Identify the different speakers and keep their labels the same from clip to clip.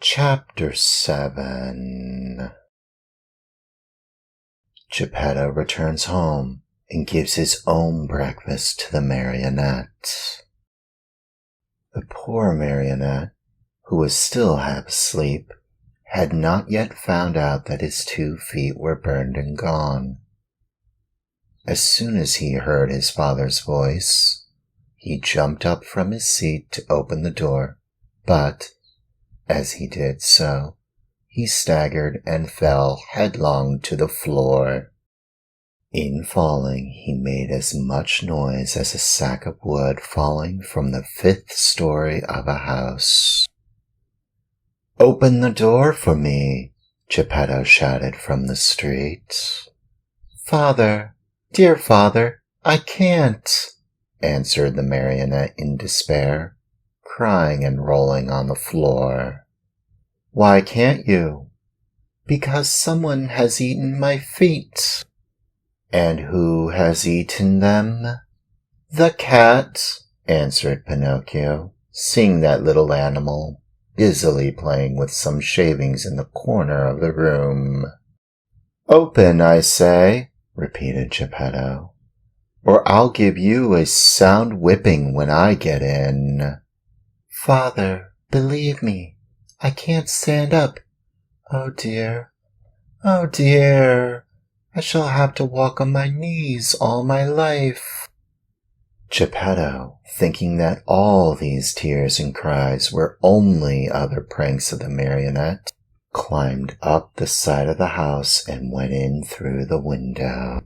Speaker 1: Chapter 7. Geppetto returns home and gives his own breakfast to the marionette. The poor marionette, who was still half asleep, had not yet found out that his 2 feet were burned and gone. As soon as he heard his father's voice, he jumped up from his seat to open the door, but as he did so, he staggered and fell headlong to the floor. In falling, he made as much noise as a sack of wood falling from the 5th story of a house. "Open the door for me," Geppetto shouted from the street. "Father, dear father, I can't," answered the marionette in despair, crying and rolling on the floor. "Why can't you?" "Because someone has eaten my feet." "And who has eaten them?" "The cat," answered Pinocchio, seeing that little animal busily playing with some shavings in the corner of the room. "Open, I say," repeated Geppetto, "or I'll give you a sound whipping when I get in." "Father, believe me, I can't stand up. Oh dear, oh dear, I shall have to walk on my knees all my life." Geppetto, thinking that all these tears and cries were only other pranks of the marionette, climbed up the side of the house and went in through the window.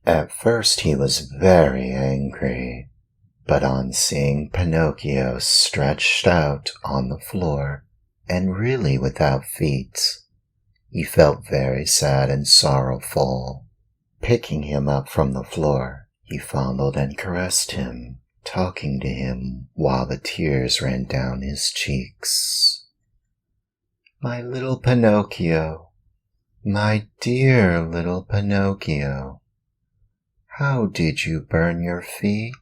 Speaker 1: At first he was very angry, but on seeing Pinocchio stretched out on the floor and really without feet, he felt very sad and sorrowful. Picking him up from the floor, he fondled and caressed him, talking to him while the tears ran down his cheeks. "My little Pinocchio, my dear little Pinocchio, how did you burn your feet?"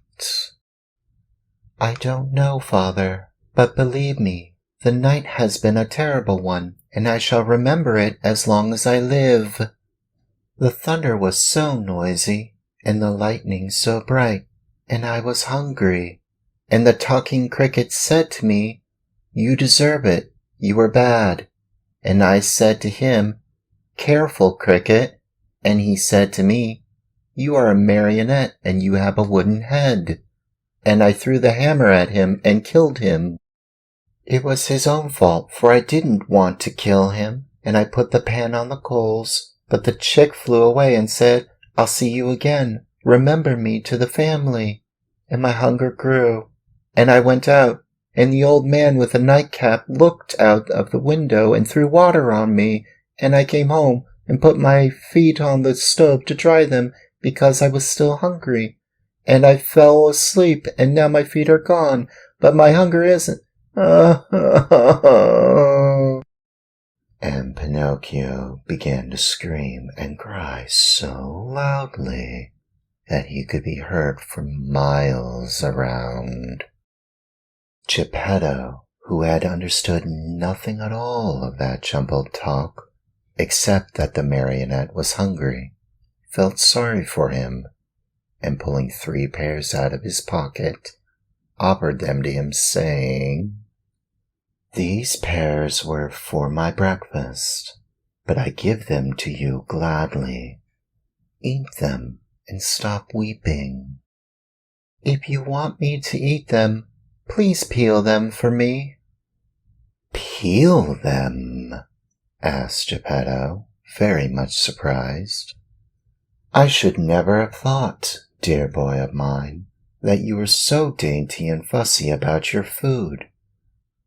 Speaker 1: "I don't know, Father, but believe me, the night has been a terrible one, and I shall remember it as long as I live. The thunder was so noisy, and the lightning so bright, and I was hungry, and the talking cricket said to me, 'You deserve it, you were bad.' And I said to him, 'Careful, cricket,' and he said to me, 'You are a marionette and you have a wooden head.' And I threw the hammer at him and killed him. It was his own fault, for I didn't want to kill him, and I put the pan on the coals, but the chick flew away and said, 'I'll see you again, remember me to the family.' And my hunger grew, and I went out, and the old man with the nightcap looked out of the window and threw water on me, and I came home and put my feet on the stove to dry them because I was still hungry, and I fell asleep, and now my feet are gone, but my hunger isn't. And Pinocchio began to scream and cry so loudly that he could be heard for miles around. Geppetto, who had understood nothing at all of that jumbled talk, except that the marionette was hungry, felt sorry for him, and pulling 3 pears out of his pocket, offered them to him, saying, "These pears were for my breakfast, but I give them to you gladly. Eat them and stop weeping. If you want me to eat them, please peel them for me." "Peel them?" asked Geppetto, very much surprised. "I should never have thought, dear boy of mine, that you were so dainty and fussy about your food.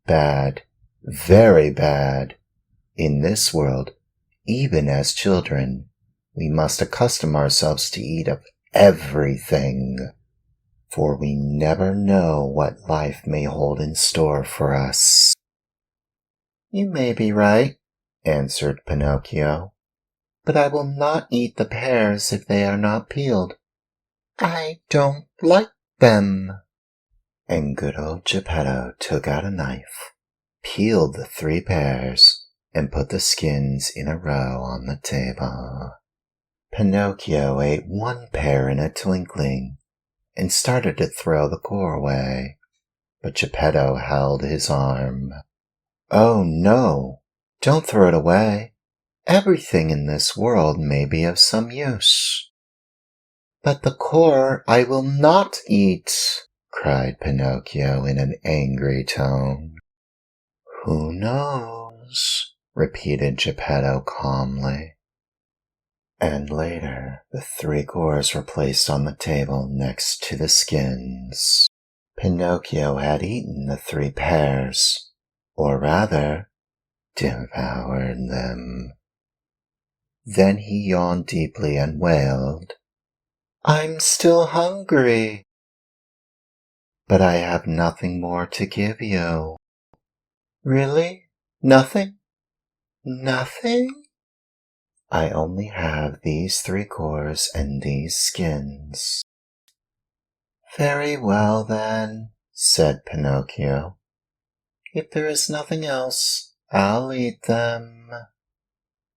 Speaker 1: Bad, very bad. In this world, even as children, we must accustom ourselves to eat of everything, for we never know what life may hold in store for us." "You may be right," answered Pinocchio, "but I will not eat the pears if they are not peeled. I don't like them." And good old Geppetto took out a knife, peeled the 3 pears and put the skins in a row on the table. Pinocchio ate 1 pear in a twinkling and started to throw the core away, but Geppetto held his arm. "Oh, no! Don't throw it away. Everything in this world may be of some use." "But the core I will not eat," cried Pinocchio in an angry tone. "Who knows?" repeated Geppetto calmly. And later, the 3 cores were placed on the table next to the skins. Pinocchio had eaten the 3 pears, or rather, devoured them. Then he yawned deeply and wailed, "I'm still hungry, but I have nothing more to give you." "Really? Nothing? Nothing?" "I only have these 3 cores and these skins." "Very well, then," said Pinocchio. "If there is nothing else, I'll eat them."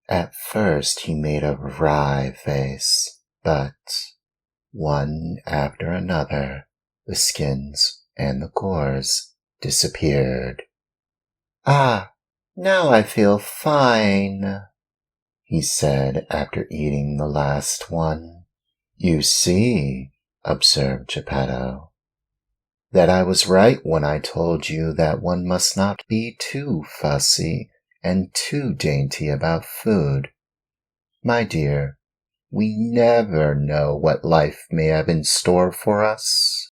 Speaker 1: At first he made a wry face, but one after another, the skins and the cores disappeared. "Ah, now I feel fine," he said after eating the last one. "You see," observed Geppetto, "that I was right when I told you that one must not be too fussy and too dainty about food. My dear, we never know what life may have in store for us."